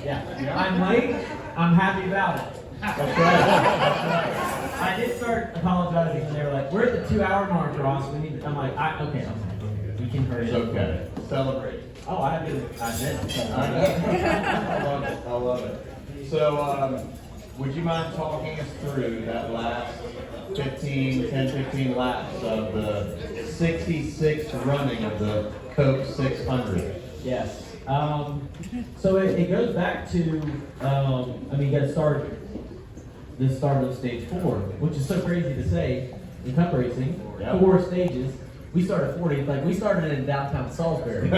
Yeah. I'm late. I'm happy about it. That's right. That's right. I did start apologizing when they were like, "We're at the 2-hour mark, Ross. We need." I'm like, "Okay. We can hurry." It's okay. Celebrate. Oh, I did. I love it. I love it. So, would you mind talking us through that last 15 laps of the 66th running of the Coke 600? Yes. So it goes back to, you got to start the start of stage 4, which is so crazy to say in cup racing. Yep. 4 stages. We started 40. Like we started in downtown Salisbury.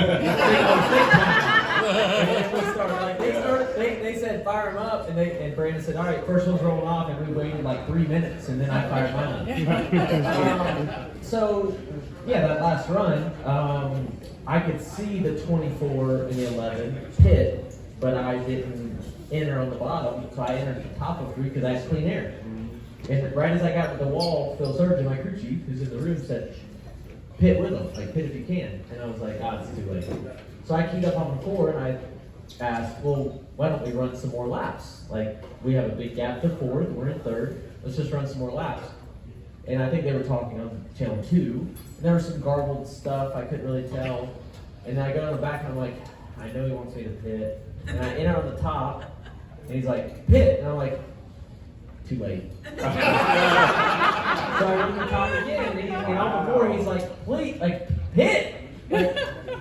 They said fire them up, and Brandon said, "All right, first one's rolling off," and we waited like 3 minutes, and then I fired mine up. So yeah, that last run, I could see the 24 and the 11 pit, but I didn't enter on the bottom, so I entered the top of 3 because I had clean air. And right as I got to the wall, Phil Surgeon, my crew chief, who's in the room, said, "Pit with them, like pit if you can." And I was like, "Ah, it's too late." So I keyed up on the 4 and I asked, "Well, why don't we run some more laps? Like, we have a big gap to 4th, we're in 3rd, let's just run some more laps." And I think they were talking on channel 2, and there was some garbled stuff, I couldn't really tell. And then I go in the back and I'm like, I know he wants me to pit. And I enter on the top, and he's like, "Pit," and I'm like, too late. So I run the top again, and on the 4 he's like, "Please, like, pit! Like,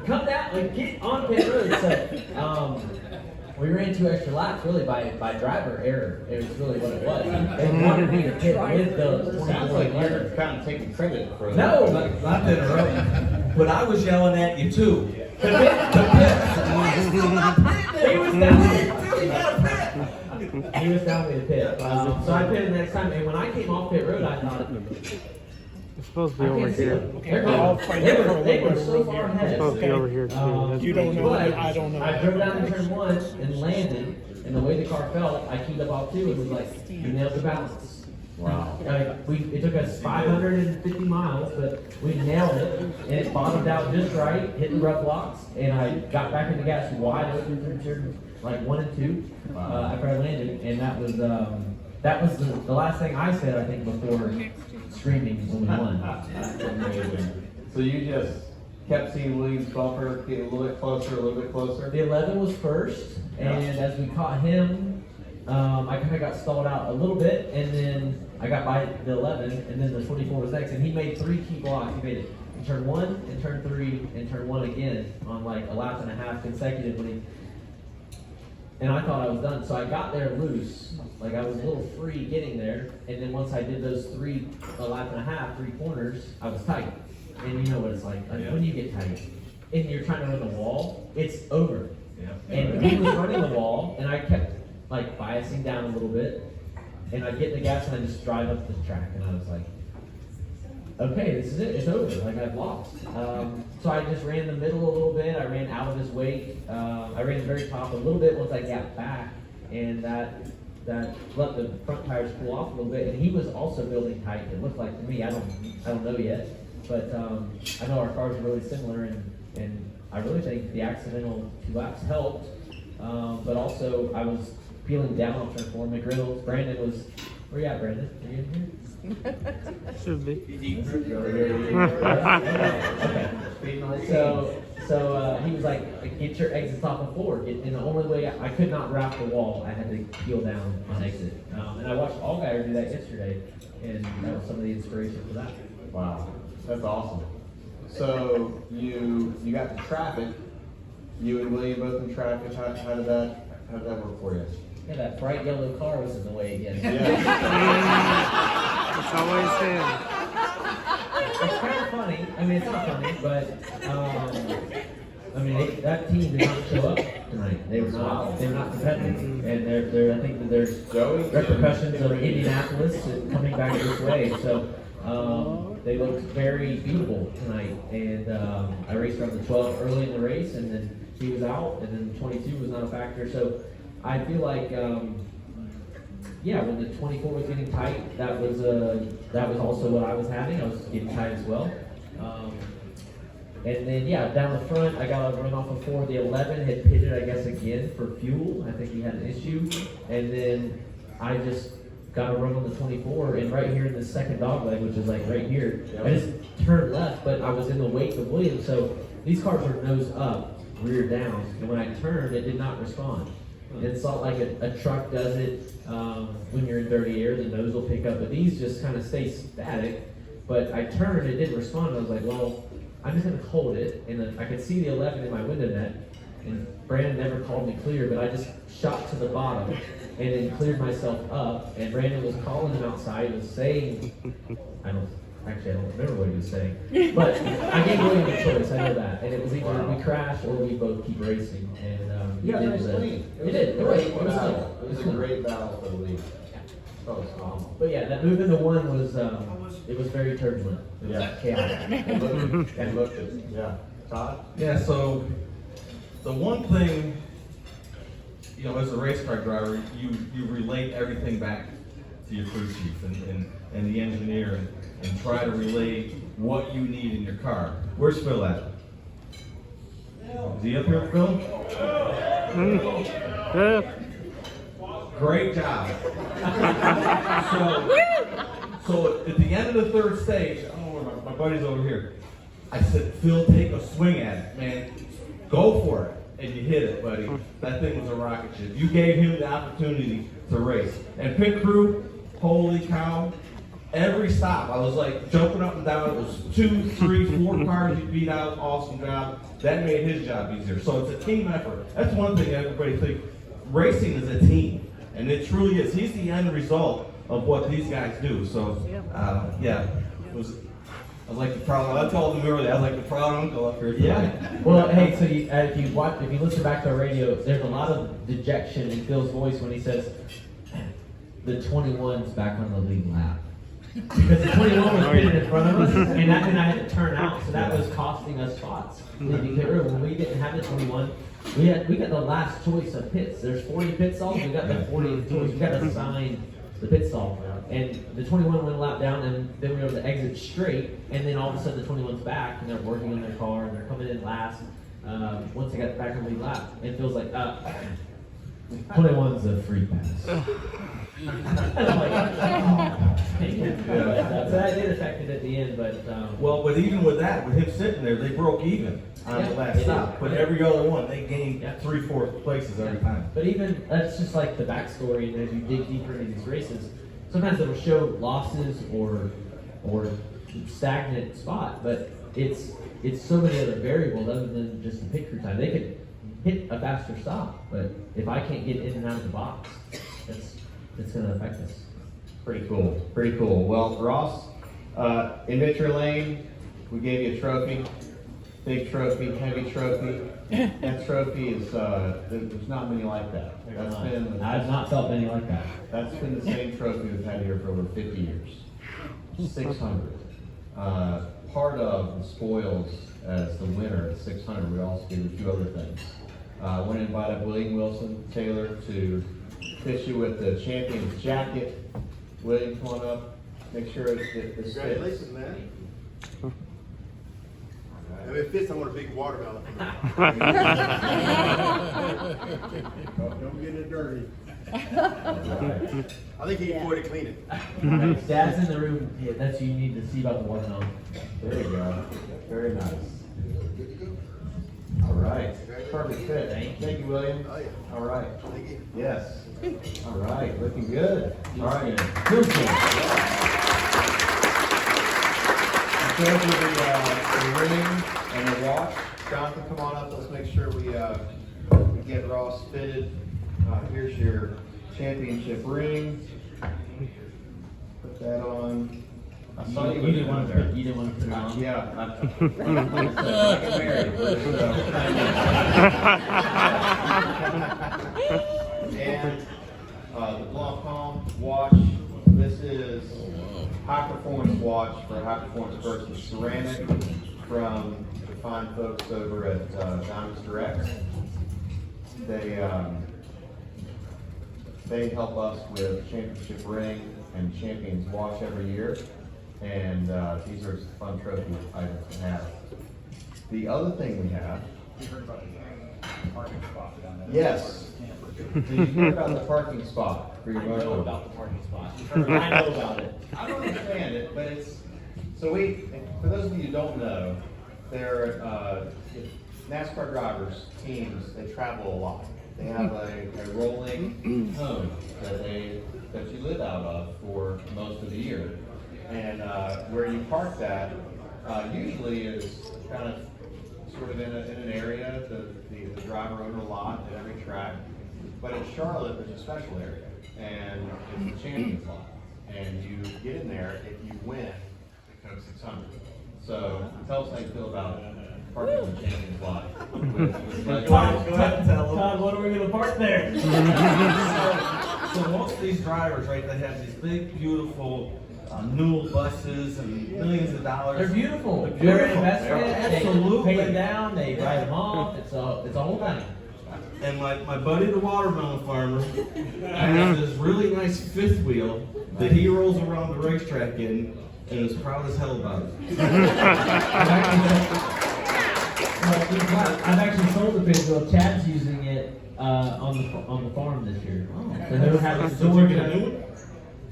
come down, like, get on pit road." So, we ran 2 extra laps really by driver error. It was really what it was. They wanted me to pit with those. Sounds like you're kind of taking credit for that. No, Not to interrupt, but I was yelling at you too. he was down there. He was telling me to pit. So I pitted the next time, and when I came off pit road, I thought, It's supposed to be over here. They were so far ahead. It's supposed to be over here too. You don't know. But I don't know. I drove down to turn 1 and landed, and the way the car felt, I keyed up off 2 and was like, "You nailed the balance." Wow. It took us 550 miles, but we nailed it, and it bottomed out just right, hit the rub blocks, and I got back in the gas wide open through turn like 1 and 2 after I landed, and that was the last thing I said, I think, before screaming when we won. That's amazing. So you just kept seeing Williams' bumper get a little bit closer, The 11 was first, and as we caught him, I kind of got stalled out a little bit, and then I got by the 11, and then the 24 was next, and he made 3 key blocks. He made it in turn 1, in turn 3, and turn 1 again on like a lap and a half consecutively. And I thought I was done, so I got there loose, like I was a little free getting there, and then once I did those a lap and a half, 3 corners, I was tight. And you know what it's like when you get tight, and you're trying to run the wall, it's over. Yeah. And he was running the wall, and I kept like biasing down a little bit, and I get in the gas and I just drive up the track, and I was like, okay, this is it, it's over, like I've lost. So I just ran the middle a little bit, I ran out of his wake, I ran the very top a little bit once I got back, and that let the front tires cool off a little bit, and he was also building tight, it looked like to me, I don't know yet, but I know our cars are really similar, and I really think the accidental 2 laps helped, but also I was peeling down on turn 4, McGriddles, Brandon was, where you at, Brandon? Are you in here? Should be. Okay. So he was like, "Get your exits off the floor." And the only way I could not wrap the wall, I had to peel down on exit. And I watched Allgaier do that yesterday, and that was some of the inspiration for that. Wow, that's awesome. So you got the traffic. You and William both in traffic. How did that work for you? Yeah, that bright yellow car was in the way again. Yeah. It's always him. It's kind of funny. I mean, it's not funny, but that team did not show up tonight. They were not competitive, and I think that there's repercussions of Indianapolis coming back this way. So they looked very beatable tonight, and I raced around the 12 early in the race, and then he was out, and then 22 was not a factor. So I feel like. When the 24 was getting tight, that was also what I was having. I was getting tight as well. And then, yeah, down the front, I got a run off of 4. The 11 had pitted, I guess, again for fuel. I think he had an issue. And then I just got a run on the 24, and right here in the second dog leg, which is like right here, I just turned left, but I was in the wake of Williams. So these cars are nose up, rear down. And when I turned, it did not respond. It's not like a truck does it when you're in dirty air, the nose will pick up, but these just kind of stay static. But I turned, it didn't respond. I was like, well, I'm just going to hold it. And then I could see the 11 in my window net, and Brandon never called me clear, but I just shot to the bottom and then cleared myself up. And Brandon was calling him outside, was saying, I don't remember what he was saying, but I gave William a choice, I know that. And it was either we crash or we both keep racing. And You guys nice clean. It did. It was clean. It was a great battle for the lead. That was phenomenal. But yeah, that move into 1 was, it was very turbulent. It was chaotic. It looked it. Yeah. Todd? Yeah, so the one thing, you know, as a race car driver, you relate everything back to your crew chief and the engineer and try to relate what you need in your car. Where's Phil at? Is he up here, Phil? Great job. So at the end of the third stage, oh, my buddy's over here. I said, Phil, take a swing at it, man. Go for it. And you hit it, buddy. That thing was a rocket ship. You gave him the opportunity to race. And pit crew, holy cow, every stop, I was like jumping up and down. It was 2, 3, 4 cars you beat out. Awesome job. That made his job easier. So it's a team effort. That's one thing everybody thinks. Racing is a team. And it truly is. He's the end result of what these guys do. So, yeah, it was. I was like the proud. I told him earlier. I was like the proud uncle up here. Yeah. Well, hey, so if you listen back to the radio, there's a lot of dejection in Phil's voice when he says the 21's back on the lead lap. Because the 21 was pitted in front of us, and that meant I had to turn out, so that was costing us spots. Leaving pit early. When we didn't have the 21, we got the last choice of pits. There's 40 pit stalls. We got the 40th choice. We got to assign the pit stall. And the 21 went a lap down, and then we were able to exit straight, and then all of a sudden the 21's back, and they're working on their car, and they're coming in last once they got back on the lead lap. And it feels like, 21's a free pass. And I'm like, so that did affect it at the end, but Well, but even with that, with him sitting there, they broke even on the last stop. But every other one, they gained 3, 4 places every time. But even that's just like the backstory, and as you dig deeper into these races, sometimes it'll show losses or stagnant spot, but it's so many other variables other than just the pit crew time. They could hit a faster stop, but if I can't get in and out of the box, it's going to affect us. Pretty cool. Pretty cool. Well, Ross, in Mitchell Lane, we gave you a trophy. Big trophy, heavy trophy. That trophy is, there's not many like that. I've not felt many like that. That's been the same trophy we've had here for over 50 years. 600. Part of the spoils as the winner at 600, we also did a few other things. Went and invited William Wilson Taylor to fit you with the champion's jacket. William, come on up. Make sure it fits. Congratulations, man. If it fits, I want a big watermelon. Don't get it dirty. I think he can afford to clean it. Dad's in the room. Yeah, that's what you need to see about the watermelon. There you go. Very nice. All right. Perfect fit. Thank you, William. Oh, yeah. All right. Thank you. Yes. All right. Looking good. All right. Feels good. So the ring and the watch. Jonathan, come on up. Let's make sure we get Ross fitted. Here's your championship ring. Put that on. I saw you didn't want to put it on. Yeah. I get married. And the Blancpain watch. This is high performance watch for high performance person. Ceramic from the fine folks over at Diamonds Direct. They help us with championship ring and champions watch every year. And these are fun trophy items to have. The other thing we have. You heard about the parking spot down there? Yes. Did you hear about the parking spot for your I know motorhome? about the parking spot. I know about it. I don't understand it, but it's, so we, for those of you who don't know, they're, NASCAR drivers, teams, they travel a lot. They have a rolling home that you live out of for most of the year. And, where you park that, usually is kind of sort of in an area, the driver owned a lot at every track. But in Charlotte, there's a special area, and it's the Champions Lot. And you get in there, if you win, the Coke 600. So tell us how you feel about parking in the Champions Lot. Todd, what are we gonna park there? So most of these drivers, right, they have these big, beautiful new buses and millions of dollars. They're beautiful. They're They're beautiful. invested. Absolutely. They pay them down. They write them off. It's a whole thing. And my buddy, the watermelon farmer, has this really nice fifth wheel that he rolls around the racetrack in, and is proud as hell about it. I've actually sold the fifth wheel. Chad's using it on the farm this year. So they're having So did you get a new one?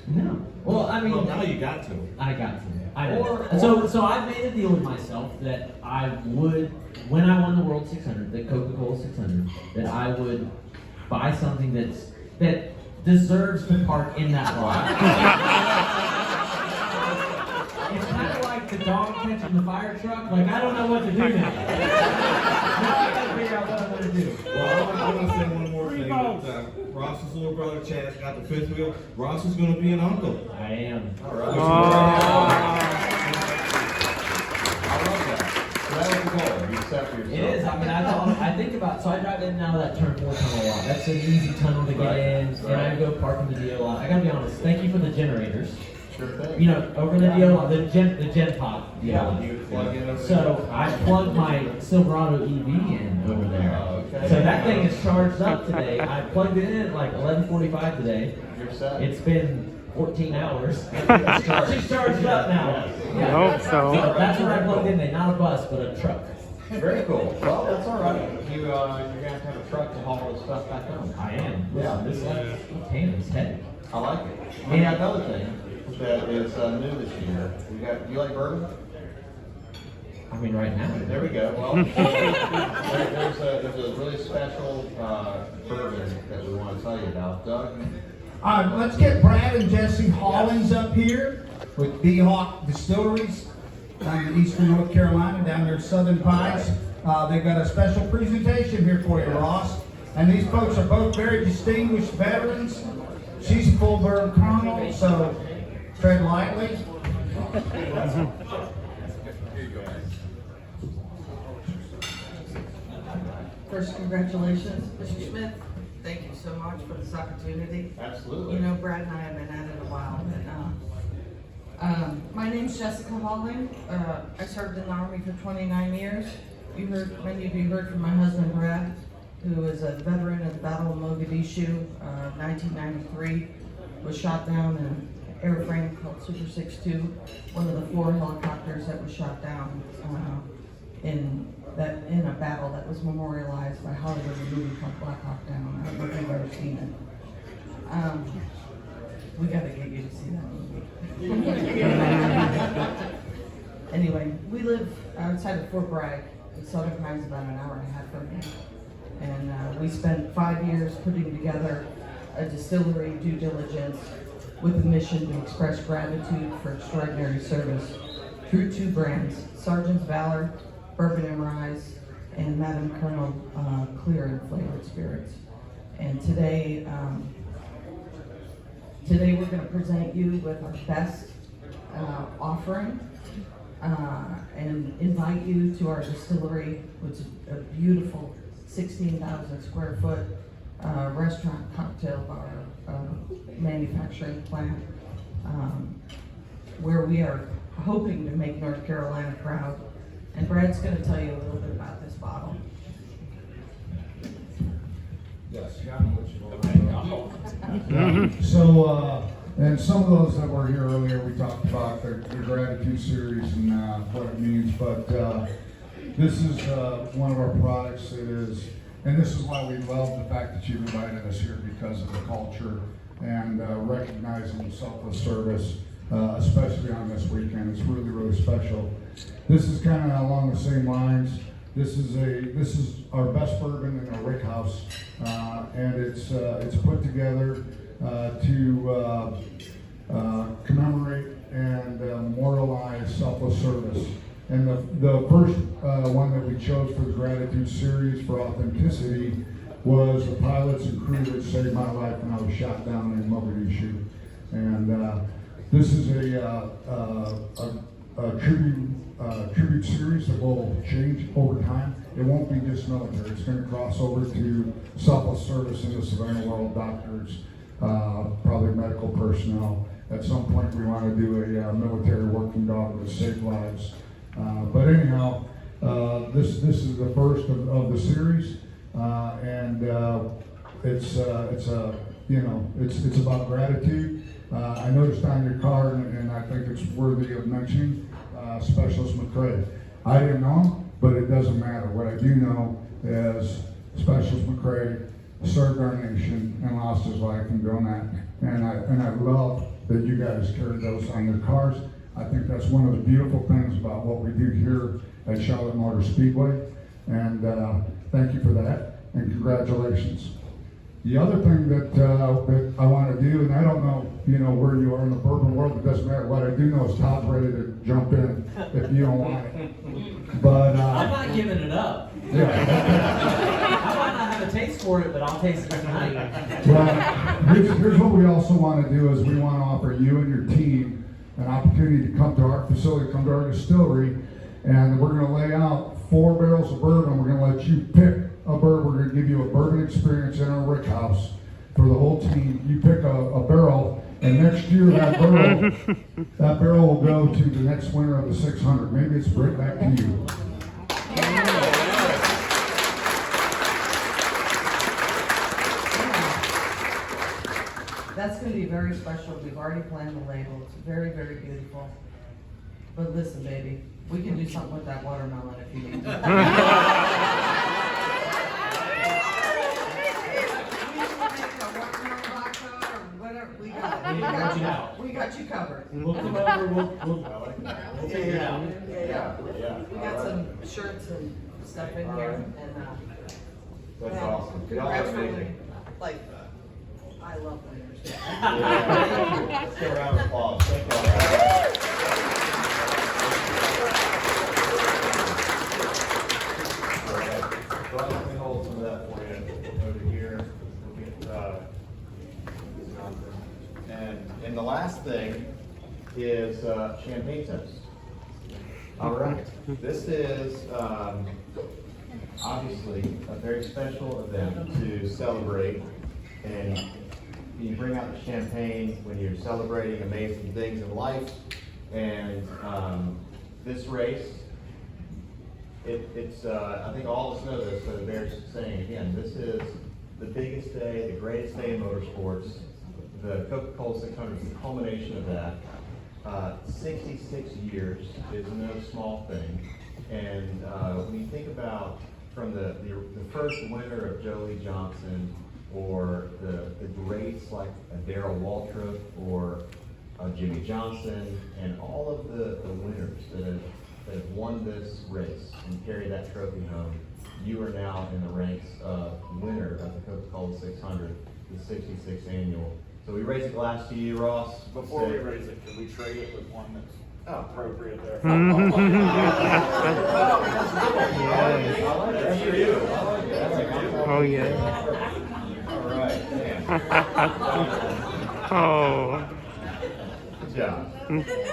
No. Well, I mean, Well, now you got to. I got to. I know. So I made a deal with myself that I would, when I won the World 600, the Coca-Cola 600, that I would buy something that deserves to park in that lot. It's kind of like the dog catching the fire truck. Like, I don't know what to do now. Now I gotta figure out what I'm gonna do. Well, I want to say one more thing. That, Ross's little brother Chad's got the fifth wheel. Ross is going to be an uncle. I am. All right. Oh. I love that. So that was the goal. You set for yourself. It is. I mean, I think about. So I drive in and out of that turn 4 tunnel a lot. That's an easy tunnel to get in, and I go park in the DO lot. I gotta be honest. Thank you for the generators. Sure thing. You know, over the DO lot, the Gen Pop DO lot. You plug in over So there. I plugged my Silverado EV in over there. Oh, okay. So that thing is charged up today. I plugged it in at like 11:45 today. You're set. It's been 14 hours. She's charged up now. I hope so. That's what I plugged in there. Not a bus, but a truck. Very cool. Well, that's all right. You're gonna have to have a truck to haul this stuff back home. I am. Yeah. This pain is heavy. I like it. We got another thing that is new this year. You like bourbon? I mean, right now. There we go. Well, there's a really special bourbon that we want to tell you about. Doug? Let's get Brad and Jesse Hollings up here with B-Hawk Distilleries down in eastern North Carolina, down there in Southern Pines. They've got a special presentation here for you, Ross. And these folks are both very distinguished veterans. She's a full-burn colonel, so tread lightly. First, congratulations, Mr. Smith. Thank you so much for this opportunity. Absolutely. You know, Brad and I have been at it a while. But, my name's Jessica Halling. I served in the Army for 29 years. Many of you heard from my husband, Brad, who is a veteran of the Battle of Mogadishu, 1993, was shot down in an airframe called Super 62, one of the 4 helicopters that was shot down in a battle that was memorialized by Hollywood, a movie called Black Hawk Down. I don't know if you've ever seen it. We gotta get you to see that movie. Anyway, we live outside of Fort Bragg. Southern Pines, about an hour and a half from here. And we spent 5 years putting together a distillery due diligence with a mission to express gratitude for extraordinary service through 2 brands, Sergeant's Valor, Bourbon and Rye, and Madam Colonel Clear and Flavored Spirits. And today we're going to present you with our best offering and invite you to our distillery, which is a beautiful 16,000 square foot restaurant, cocktail bar, manufacturing plant, where we are hoping to make North Carolina proud. And Brad's going to tell you a little bit about this bottle. Yes, So, and some of those that were here earlier, we talked about the gratitude series and what it means. But This is one of our products. It is, and this is why we love the fact that you've invited us here, because of the culture and recognizing selfless service, especially on this weekend. It's really, really special. This is kind of along the same lines. This is our best bourbon in our rick house, and it's put together to commemorate and memorialize selfless service. And the first one that we chose for the Gratitude Series for authenticity was the pilots and crew that saved my life when I was shot down in Mogadishu. And this is a tribute series that will change over time. It won't be just military. It's going to cross over to selfless service in the civilian world, doctors, probably medical personnel. At some point, we want to do a military working dog that save lives. But anyhow, this is the first of the series, and it's about gratitude. I noticed on your card, and I think it's worthy of mentioning, Specialist McCrae. I didn't know him, but it doesn't matter. What I do know is Specialist McCrae served our nation and lost his life in Gonat, and I love that you guys carry those on your cars. I think that's one of the beautiful things about what we do here at Charlotte Motor Speedway, and thank you for that, and congratulations. The other thing that I want to do, and I don't know, where you are in the bourbon world, it doesn't matter. What I do know is Todd's ready to jump in if you don't want it. But I'm not giving it up. yeah. I might not have a taste for it, but I'll taste it tonight. Well, here's what we also want to do is we want to offer you and your team an opportunity to come to our facility, come to our distillery, and we're going to lay out 4 barrels of bourbon. We're going to let you pick a bourbon. We're going to give you a bourbon experience in our rick house for the whole team. You pick a barrel, and next year that barrel will go to the next winner of the 600. Maybe it's right back to you. That's going to be very special. We've already planned the label. It's very, very beautiful. But listen, baby, we can do something with that watermelon if you need to. We got you covered. We'll come over, we'll figure it out. We got some shirts and stuff in here, and That's yeah, awesome. Y'all are congratulations. amazing. Like, I love winners. Let's give a round of applause. Thank you all. So let me hold some of that for you over here. We'll get, and the last thing is champagne toast. All right. This is obviously a very special event to celebrate, and you bring out the champagne when you're celebrating amazing things in life. And this race, it's I think all of us know this, but it bears saying again, this is the biggest day, the greatest day in motorsports. The Coca-Cola 600 is the culmination of that. 66 years is no small thing. And when you think about from the first winner of Jolie Johnson, or the greats like Darrell Waltrip or Jimmy Johnson, and all of the winners that have won this race and carried that trophy home, you are now in the ranks of winner of the Coca-Cola 600, the 66th annual. So we raise a glass to you, Ross. Before we raise it, can we trade it with one that's appropriate there? That's for you. Oh, yeah. All right. Oh. Good job.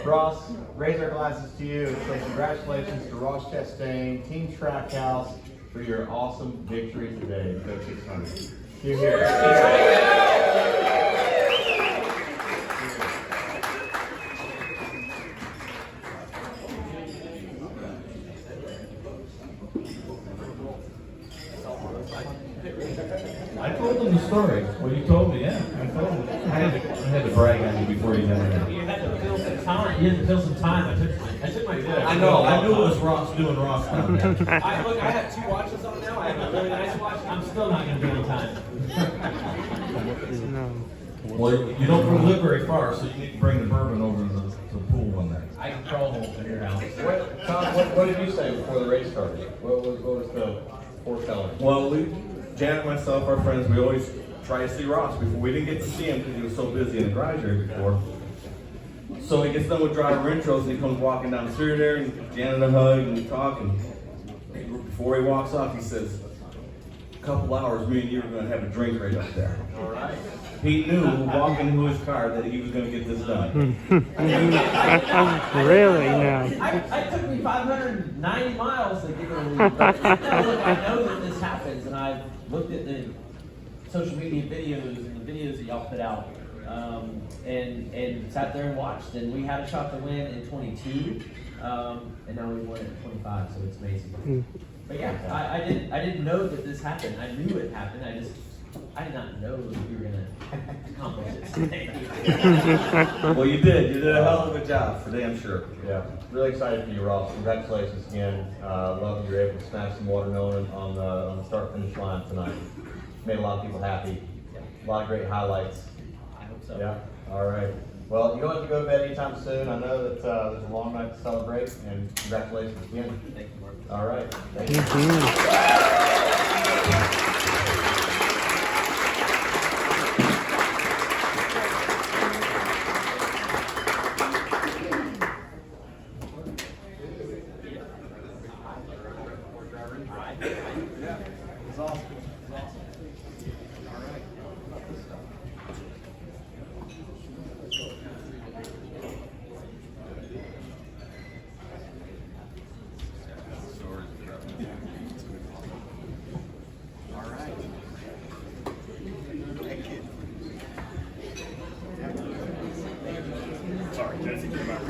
Ross, raise our glasses to you and say congratulations to Ross Chastain, Team Trackhouse, for your awesome victory today in Coke 600. You're here. I told them the story. Well, you told me, yeah. I told them. I had to brag on you before you done it. You had to fill some time. You had to fill some time. I took my. I know. I knew it was Ross doing Ross stuff. Look, I have 2 watches on now. I have a really nice watch. I'm still not going to be on time. No. Well, you don't live very far, so you need to bring the bourbon over to the pool one day. I can crawl home from your house. Tom, what did you say before the race started? What was the foretelling? Well, Janet, myself, our friends, we always try to see Ross before. We didn't get to see him because he was so busy in the garage area before. So he gets done with driver intros and he comes walking down the street there and Janet a hug and we talk and before he walks off he says, a couple hours me and you are going to have a drink right up there. All right. He knew walking into his car that he was going to get this done. Really? No. I took me 590 miles to get a lead. But look, I know that this happens, and I've looked at the social media videos and the videos that y'all put out, and sat there and watched. And we had a shot to win in 22, and now we won it in 25. So it's amazing. But yeah, I didn't know that this happened. I knew it happened. I did not know that we were gonna accomplish this today. Well, you did. You did a hell of a job, for damn sure. Yeah, really excited for you, Ross. Congratulations again. Love that you're able to snatch some watermelon on the start-finish line tonight. Made a lot of people happy. A lot of great highlights. I hope so. Yeah. All right. Well, you don't have to go to bed anytime soon. I know that there's a long night to celebrate, and congratulations again. Thank you, Mark. All right. Thank you. Sorry, Jesse came out.